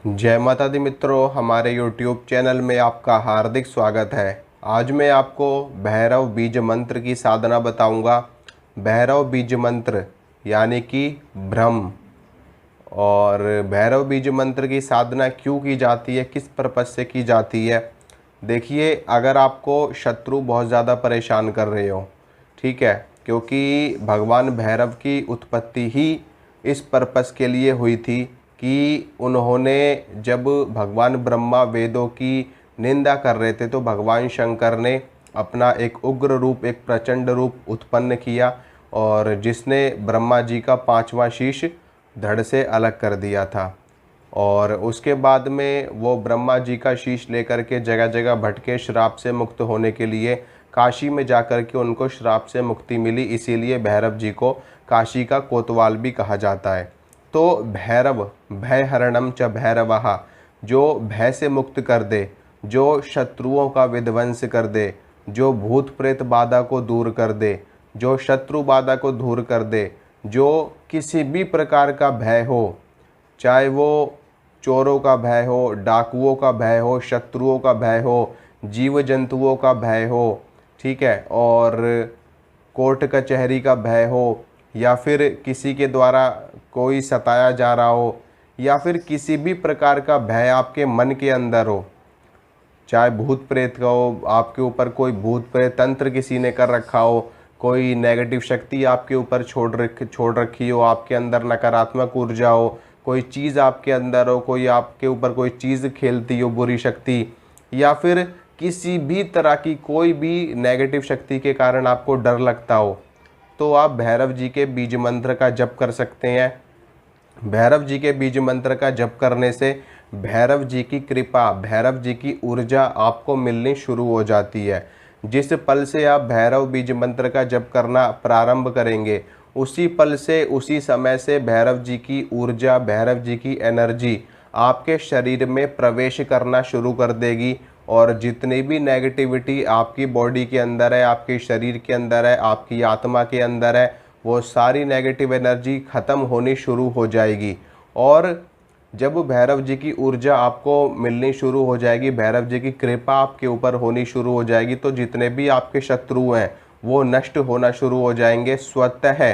जय माता दी मित्रों, हमारे YouTube चैनल में आपका हार्दिक स्वागत है। आज मैं आपको भैरव बीज मंत्र की साधना बताऊंगा। भैरव बीज मंत्र यानी कि ब्रह्म। और भैरव बीज मंत्र की साधना क्यों की जाती है, किस पर्पज़ से की जाती है। देखिए, अगर आपको शत्रु बहुत ज़्यादा परेशान कर रहे हो, ठीक है, क्योंकि भगवान भैरव की उत्पत्ति ही इस पर्पज़ के लिए हुई थी कि उन्होंने जब भगवान ब्रह्मा वेदों की निंदा कर रहे थे तो भगवान शंकर ने अपना एक उग्र रूप, एक प्रचंड रूप उत्पन्न किया और जिसने ब्रह्मा जी का पांचवा शीश धड़ से अलग कर दिया था। और उसके बाद में वो ब्रह्मा जी का शीश लेकर के जगह जगह भटके श्राप से मुक्त होने के लिए। काशी में जाकर के उनको श्राप से मुक्ति मिली, इसीलिए भैरव जी को काशी का कोतवाल भी कहा जाता है। तो भैरव, भय हरणम च भैरवः, जो भय से मुक्त कर दे, जो शत्रुओं का विध्वंस कर दे, जो भूत प्रेत बाधा को दूर कर दे, जो शत्रु बाधा को दूर कर दे, जो किसी भी प्रकार का भय हो, चाहे वो चोरों का भय हो, डाकुओं का भय हो, शत्रुओं का भय हो, जीव जंतुओं का भय हो, ठीक है, और कोर्ट कचहरी का भय हो, या फिर किसी के द्वारा कोई सताया जा रहा हो, या फिर किसी भी प्रकार का भय आपके मन के अंदर हो, चाहे भूत प्रेत का हो, आपके ऊपर कोई भूत प्रेत तंत्र किसी ने कर रखा हो, कोई नेगेटिव शक्ति आपके ऊपर छोड़ रखी हो, आपके अंदर नकारात्मक ऊर्जा हो, कोई चीज़ आपके अंदर हो, कोई आपके ऊपर कोई चीज़ खेलती हो बुरी शक्ति, या फिर किसी भी तरह की कोई भी नेगेटिव शक्ति के कारण आपको डर लगता हो, तो आप भैरव जी के बीज मंत्र का जप कर सकते हैं। भैरव जी के बीज मंत्र का जप करने से भैरव जी की कृपा, भैरव जी की ऊर्जा आपको मिलनी शुरू हो जाती है। जिस पल से आप भैरव बीज मंत्र का जप करना प्रारंभ करेंगे, उसी पल से, उसी समय से भैरव जी की ऊर्जा, भैरव जी की एनर्जी आपके शरीर में प्रवेश करना शुरू कर देगी। और जितनी भी नेगेटिविटी आपकी बॉडी के अंदर है, आपके शरीर के अंदर है, आपकी आत्मा के अंदर है, वो सारी नेगेटिव एनर्जी ख़त्म होनी शुरू हो जाएगी। और जब भैरव जी की ऊर्जा आपको मिलनी शुरू हो जाएगी, भैरव जी की कृपा आपके ऊपर होनी शुरू हो जाएगी, तो जितने भी आपके शत्रु हैं वो नष्ट होना शुरू हो जाएंगे स्वतः।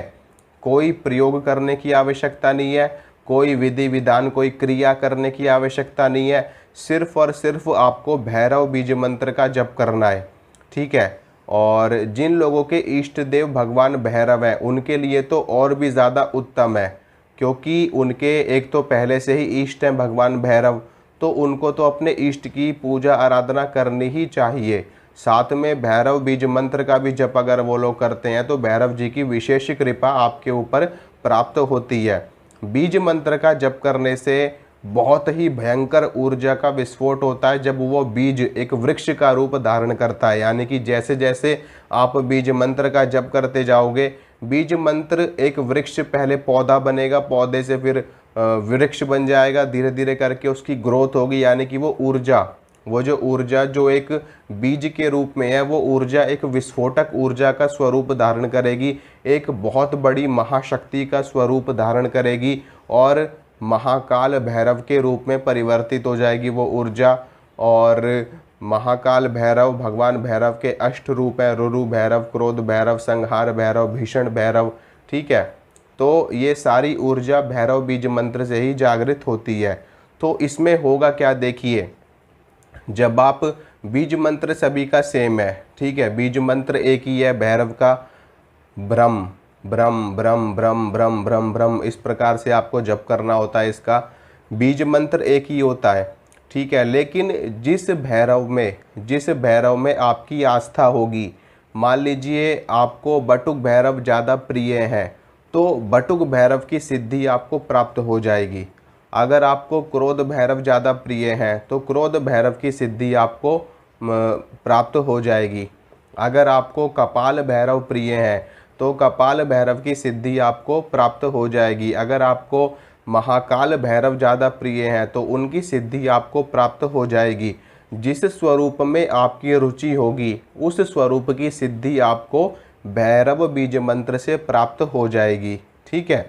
कोई प्रयोग करने की आवश्यकता नहीं है, कोई विधि विधान, कोई क्रिया करने की आवश्यकता नहीं है। सिर्फ और सिर्फ आपको भैरव बीज मंत्र का जप करना है, ठीक है। और जिन लोगों के इष्ट देव भगवान भैरव हैं, उनके लिए तो और भी ज़्यादा उत्तम है, क्योंकि उनके एक तो पहले से ही इष्ट हैं भगवान भैरव, तो उनको तो अपने इष्ट की पूजा आराधना करनी ही चाहिए। साथ में भैरव बीज मंत्र का भी जप अगर वो लोग करते हैं तो भैरव जी की विशेष कृपा आपके ऊपर प्राप्त होती है। बीज मंत्र का जप करने से बहुत ही भयंकर ऊर्जा का विस्फोट होता है जब वो बीज एक वृक्ष का रूप धारण करता है। यानी कि जैसे जैसे आप बीज मंत्र का जप करते जाओगे, बीज मंत्र एक वृक्ष, पहले पौधा बनेगा, पौधे से फिर वृक्ष बन जाएगा, धीरे धीरे करके उसकी ग्रोथ होगी। यानी कि वो ऊर्जा, वो जो ऊर्जा जो एक बीज के रूप में है, वो ऊर्जा एक विस्फोटक ऊर्जा का स्वरूप धारण करेगी, एक बहुत बड़ी महाशक्ति का स्वरूप धारण करेगी और महाकाल भैरव के रूप में परिवर्तित हो जाएगी वो ऊर्जा। और महाकाल भैरव भगवान भैरव के अष्ट रूप हैं, रुरु भैरव, क्रोध भैरव, संहार भैरव, भीषण भैरव, ठीक है। तो ये सारी ऊर्जा भैरव बीज मंत्र से ही जागृत होती है। तो इसमें होगा क्या, देखिए, जब आप बीज मंत्र सभी का सेम है, ठीक है, बीज मंत्र एक ही है भैरव का, ब्रह्म ब्रह्म ब्रह्म ब्रह्म ब्रह्म ब्रह्म ब्रह्म, इस प्रकार से आपको जप करना होता है। इसका बीज मंत्र एक ही होता है, ठीक है। लेकिन जिस भैरव में आपकी आस्था होगी, मान लीजिए आपको बटुक भैरव ज़्यादा प्रिय हैं, तो बटुक भैरव की सिद्धि आपको प्राप्त हो जाएगी। अगर आपको क्रोध भैरव ज़्यादा प्रिय हैं तो क्रोध भैरव की सिद्धि आपको प्राप्त हो जाएगी। अगर आपको कपाल भैरव प्रिय हैं तो कपाल भैरव की सिद्धि आपको प्राप्त हो जाएगी। अगर आपको महाकाल भैरव ज़्यादा प्रिय हैं तो उनकी सिद्धि आपको प्राप्त हो जाएगी। जिस स्वरूप में आपकी रुचि होगी, उस स्वरूप की सिद्धि आपको भैरव बीज मंत्र से प्राप्त हो जाएगी, ठीक है।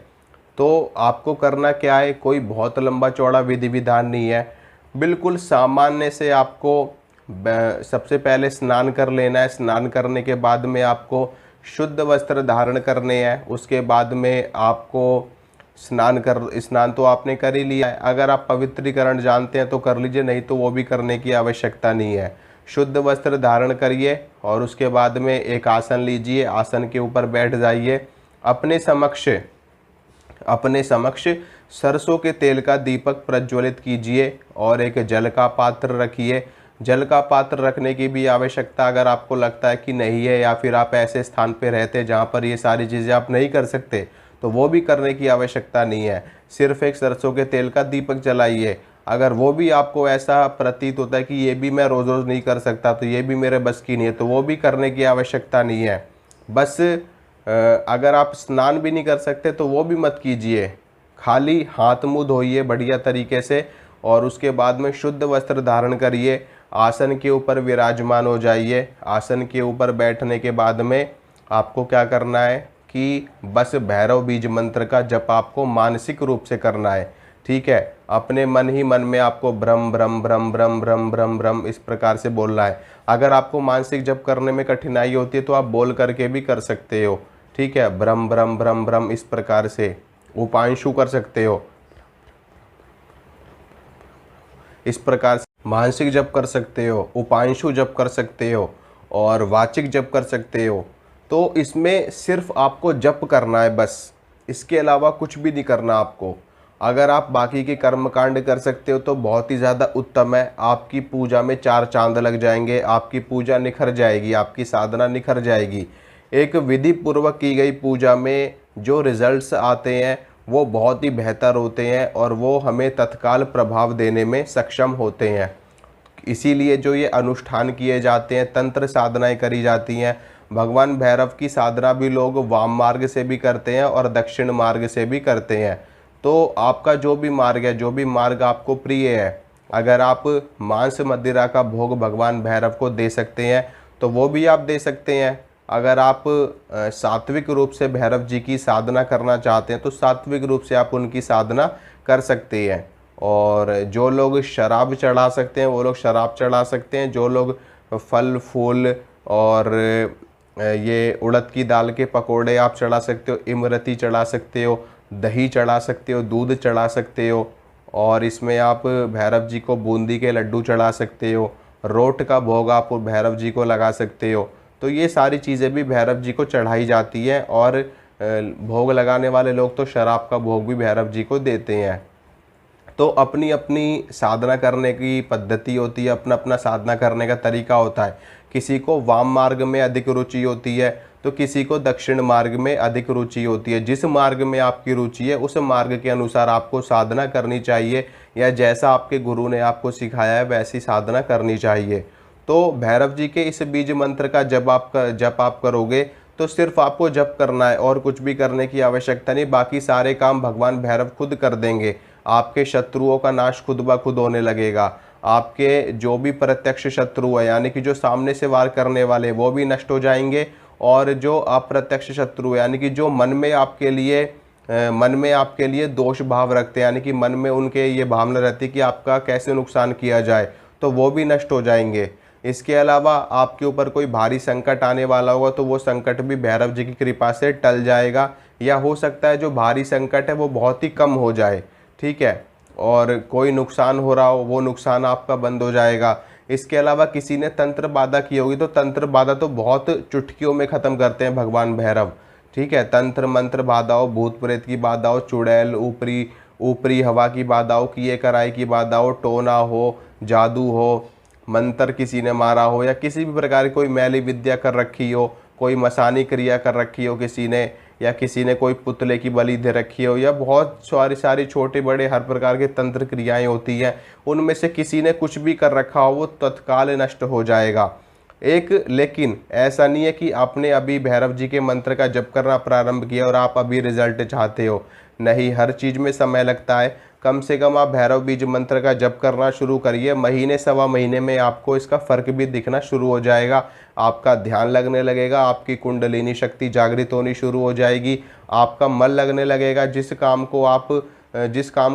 तो आपको करना क्या है, कोई बहुत लंबा चौड़ा विधि विधान नहीं है, बिल्कुल सामान्य से आपको सबसे पहले स्नान कर लेना है। स्नान करने के बाद में आपको शुद्ध वस्त्र धारण करने हैं। उसके बाद में आपको स्नान तो आपने कर ही लिया है, अगर आप पवित्रीकरण जानते हैं तो कर लीजिए, नहीं तो वो भी करने की आवश्यकता नहीं है। शुद्ध वस्त्र धारण करिए और उसके बाद में एक आसन लीजिए, आसन के ऊपर बैठ जाइए। अपने समक्ष सरसों के तेल का दीपक प्रज्वलित कीजिए और एक जल का पात्र रखिए। जल का पात्र रखने की भी आवश्यकता अगर आपको लगता है कि नहीं है, या फिर आप ऐसे स्थान पे रहते हैं जहाँ पर ये सारी चीज़ें आप नहीं कर सकते, तो वो भी करने की आवश्यकता नहीं है। सिर्फ एक सरसों के तेल का दीपक जलाइए। अगर वो भी आपको ऐसा प्रतीत होता है कि ये भी मैं रोज़ रोज़ नहीं कर सकता, तो ये भी मेरे बस की नहीं है, तो वो भी करने की आवश्यकता नहीं है। बस अगर आप स्नान भी नहीं कर सकते तो वो भी मत कीजिए, खाली हाथ मुँह धोइए बढ़िया तरीके से और उसके बाद में शुद्ध वस्त्र धारण करिए। आसन के ऊपर विराजमान हो जाइए। आसन के ऊपर बैठने के बाद में आपको क्या करना है कि बस भैरव बीज मंत्र का जप आपको मानसिक रूप से करना है। ठीक है, अपने मन ही मन में आपको ब्रह्म ब्रह्म ब्रह्म ब्रह्म ब्रह्म ब्रह्म ब्रह्म इस प्रकार से बोलना है। अगर आपको मानसिक जप करने में कठिनाई होती है तो आप बोल करके भी कर सकते हो। ठीक है, ब्रह्म ब्रह्म ब्रह्म ब्रह्म इस प्रकार से उपांशु कर सकते हो, इस प्रकार से मानसिक जप कर सकते हो, उपांशु जप कर सकते हो और वाचिक जप कर सकते हो। तो इसमें सिर्फ आपको जप करना है बस, इसके अलावा कुछ भी नहीं करना आपको। अगर आप बाकी के कर्मकांड कर सकते हो तो बहुत ही ज़्यादा उत्तम है। आपकी पूजा में 4 चांद लग जाएंगे, आपकी पूजा निखर जाएगी, आपकी साधना निखर जाएगी। एक विधि पूर्वक की गई पूजा में जो रिजल्ट्स आते हैं वो बहुत ही बेहतर होते हैं और वो हमें तत्काल प्रभाव देने में सक्षम होते हैं। इसीलिए जो ये अनुष्ठान किए जाते हैं, तंत्र साधनाएं करी जाती हैं, भगवान भैरव की साधना भी लोग वाम मार्ग से भी करते हैं और दक्षिण मार्ग से भी करते हैं। तो आपका जो भी मार्ग है, जो भी मार्ग आपको प्रिय है, अगर आप मांस मदिरा का भोग भगवान भैरव को दे सकते हैं तो वो भी आप दे सकते हैं। अगर आप सात्विक रूप से भैरव जी की साधना करना चाहते हैं तो सात्विक रूप से आप उनकी साधना कर सकते हैं। और जो लोग शराब चढ़ा सकते हैं वो लोग शराब चढ़ा सकते हैं। जो लोग फल फूल और ये उड़द की दाल के पकोड़े आप चढ़ा सकते हो, इमरती चढ़ा सकते हो, दही चढ़ा सकते हो, दूध चढ़ा सकते हो और इसमें आप भैरव जी को बूंदी के लड्डू चढ़ा सकते हो, रोट का भोग आप भैरव जी को लगा सकते हो। तो ये सारी चीज़ें भी भैरव जी को चढ़ाई जाती है और भोग लगाने वाले लोग तो शराब का भोग भी भैरव जी को देते हैं। तो अपनी अपनी साधना करने की पद्धति होती है, अपना अपना साधना करने का तरीका होता है। किसी को वाम मार्ग में अधिक रुचि होती है तो किसी को दक्षिण मार्ग में अधिक रुचि होती है। जिस मार्ग में आपकी रुचि है उस मार्ग के अनुसार आपको साधना करनी चाहिए, या जैसा आपके गुरु ने आपको सिखाया है वैसी साधना करनी चाहिए। तो भैरव जी के इस बीज मंत्र का जप आप करोगे तो सिर्फ आपको जप करना है और कुछ भी करने की आवश्यकता नहीं। बाकी सारे काम भगवान भैरव खुद कर देंगे। आपके शत्रुओं का नाश खुद ब खुद होने लगेगा। आपके जो भी प्रत्यक्ष शत्रु है, यानी कि जो सामने से वार करने वाले, वो भी नष्ट हो जाएंगे। और जो अप्रत्यक्ष शत्रु यानी कि जो मन में आपके लिए दोष भाव रखते हैं, यानी कि मन में उनके ये भावना रहती है कि आपका कैसे नुकसान किया जाए, तो वो भी नष्ट हो जाएंगे। इसके अलावा आपके ऊपर कोई भारी संकट आने वाला होगा तो वो संकट भी भैरव जी की कृपा से टल जाएगा, या हो सकता है जो भारी संकट है वो बहुत ही कम हो जाए। ठीक है, और कोई नुकसान हो रहा हो वो नुकसान आपका बंद हो जाएगा। इसके अलावा किसी ने तंत्र बाधा की होगी तो तंत्र बाधा तो बहुत चुटकियों में ख़त्म करते हैं भगवान भैरव। ठीक है, तंत्र मंत्र बाधाओं, भूत प्रेत की बाधाओं, चुड़ैल, ऊपरी हवा की बाधाओं, किए कराई की बाधाओं, टोना हो, जादू हो, मंत्र किसी ने मारा हो, या किसी भी प्रकार की कोई मैली विद्या कर रखी हो, कोई मसानी क्रिया कर रखी हो किसी ने, या किसी ने कोई पुतले की बलि दे रखी हो, या बहुत सारी छोटे बड़े हर प्रकार के तंत्र क्रियाएं होती हैं, उनमें से किसी ने कुछ भी कर रखा हो वो तत्काल नष्ट हो जाएगा। लेकिन ऐसा नहीं है कि आपने अभी भैरव जी के मंत्र का जप करना प्रारंभ किया और आप अभी रिजल्ट चाहते हो। नहीं, हर चीज़ में समय लगता है। कम से कम आप भैरव बीज मंत्र का जप करना शुरू करिए। महीने सवा महीने में आपको इसका फ़र्क भी दिखना शुरू हो जाएगा। आपका ध्यान लगने लगेगा, आपकी कुंडलिनी शक्ति जागृत होनी शुरू हो जाएगी, आपका मन लगने लगेगा। जिस काम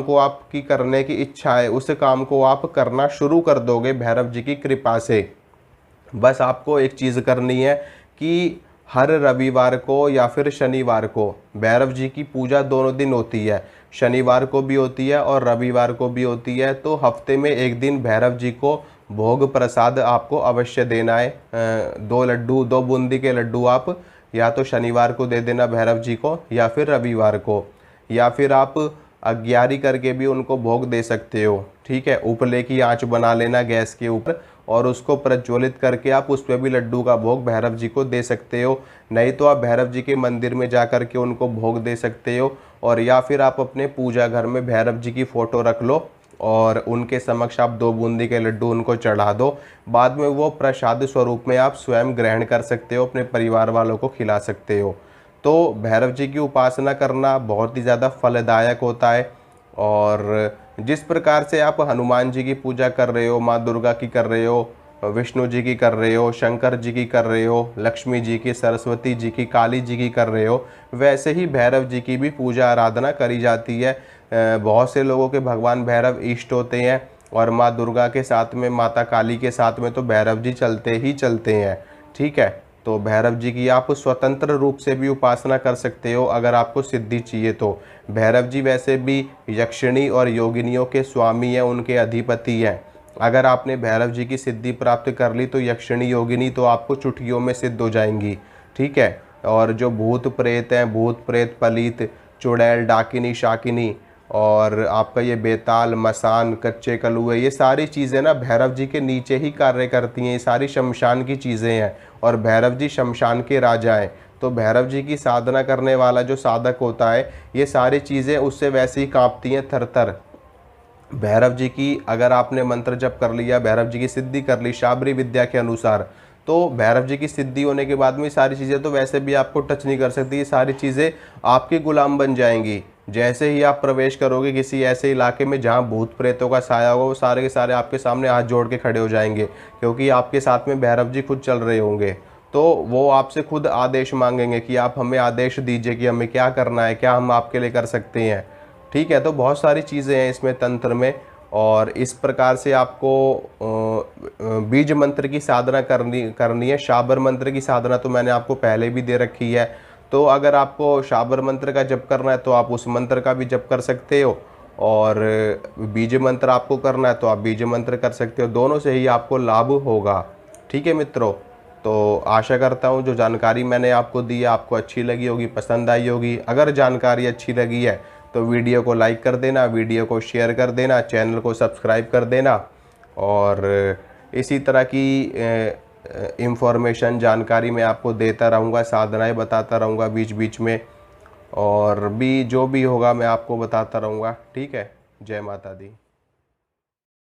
को आपकी करने की इच्छा है उस काम को आप करना शुरू कर दोगे भैरव जी की कृपा से। बस आपको एक चीज़ करनी है कि हर रविवार को या फिर शनिवार को भैरव जी की पूजा दोनों दिन होती है, शनिवार को भी होती है और रविवार को भी होती है। तो हफ्ते में एक दिन भैरव जी को भोग प्रसाद आपको अवश्य देना है। 2 बूंदी के लड्डू आप या तो शनिवार को दे देना भैरव जी को या फिर रविवार को, या फिर आप अग्यारी करके भी उनको भोग दे सकते हो। ठीक है, उपले की आंच बना लेना गैस के ऊपर और उसको प्रज्वलित करके आप उस पर भी लड्डू का भोग भैरव जी को दे सकते हो। नहीं तो आप भैरव जी के मंदिर में जा कर के उनको भोग दे सकते हो, और या फिर आप अपने पूजा घर में भैरव जी की फ़ोटो रख लो और उनके समक्ष आप 2 बूंदी के लड्डू उनको चढ़ा दो। बाद में वो प्रसाद स्वरूप में आप स्वयं ग्रहण कर सकते हो, अपने परिवार वालों को खिला सकते हो। तो भैरव जी की उपासना करना बहुत ही ज़्यादा फलदायक होता है। और जिस प्रकार से आप हनुमान जी की पूजा कर रहे हो, माँ दुर्गा की कर रहे हो, विष्णु जी की कर रहे हो, शंकर जी की कर रहे हो, लक्ष्मी जी की, सरस्वती जी की, काली जी की कर रहे हो, वैसे ही भैरव जी की भी पूजा आराधना करी जाती है। बहुत से लोगों के भगवान भैरव इष्ट होते हैं और माँ दुर्गा के साथ में, माता काली के साथ में तो भैरव जी चलते ही चलते हैं। ठीक है, तो भैरव जी की आप स्वतंत्र रूप से भी उपासना कर सकते हो अगर आपको सिद्धि चाहिए तो। भैरव जी वैसे भी यक्षिणी और योगिनियों के स्वामी हैं, उनके अधिपति हैं। अगर आपने भैरव जी की सिद्धि प्राप्त कर ली तो यक्षिणी योगिनी तो आपको चुटकियों में सिद्ध हो जाएंगी। ठीक है, और जो भूत प्रेत हैं, भूत प्रेत, पलीत, चुड़ैल, डाकिनी, शाकिनी और आपका ये बेताल, मसान, कच्चे कलुए, ये सारी चीज़ें ना भैरव जी के नीचे ही कार्य करती हैं। ये सारी शमशान की चीज़ें हैं और भैरव जी शमशान के राजा हैं। तो भैरव जी की साधना करने वाला जो साधक होता है, ये सारी चीज़ें उससे वैसे ही कांपती हैं थर थर। भैरव जी की अगर आपने मंत्र जप कर लिया, भैरव जी की सिद्धि कर ली शाबरी विद्या के अनुसार, तो भैरव जी की सिद्धि होने के बाद में सारी चीज़ें तो वैसे भी आपको टच नहीं कर सकती। ये सारी चीज़ें आपकी गुलाम बन जाएंगी। जैसे ही आप प्रवेश करोगे किसी ऐसे इलाके में जहाँ भूत प्रेतों का साया होगा, वो सारे के सारे आपके सामने हाथ जोड़ के खड़े हो जाएंगे, क्योंकि आपके साथ में भैरव जी खुद चल रहे होंगे। तो वो आपसे खुद आदेश मांगेंगे कि आप हमें आदेश दीजिए कि हमें क्या करना है, क्या हम आपके लिए कर सकते हैं। ठीक है, तो बहुत सारी चीज़ें हैं इसमें तंत्र में। और इस प्रकार से आपको बीज मंत्र की साधना करनी है। शाबर मंत्र की साधना तो मैंने आपको पहले भी दे रखी है। तो अगर आपको शाबर मंत्र का जप करना है तो आप उस मंत्र का भी जप कर सकते हो, और बीज मंत्र आपको करना है तो आप बीज मंत्र कर सकते हो। दोनों से ही आपको लाभ होगा। ठीक है मित्रों, तो आशा करता हूँ जो जानकारी मैंने आपको दी है आपको अच्छी लगी होगी, पसंद आई होगी। अगर जानकारी अच्छी लगी है तो वीडियो को लाइक कर देना, वीडियो को शेयर कर देना, चैनल को सब्सक्राइब कर देना, और इसी तरह की इंफॉर्मेशन, जानकारी मैं आपको देता रहूँगा, साधनाएं बताता रहूँगा बीच बीच में, और भी जो भी होगा मैं आपको बताता रहूँगा। ठीक है, जय माता दी।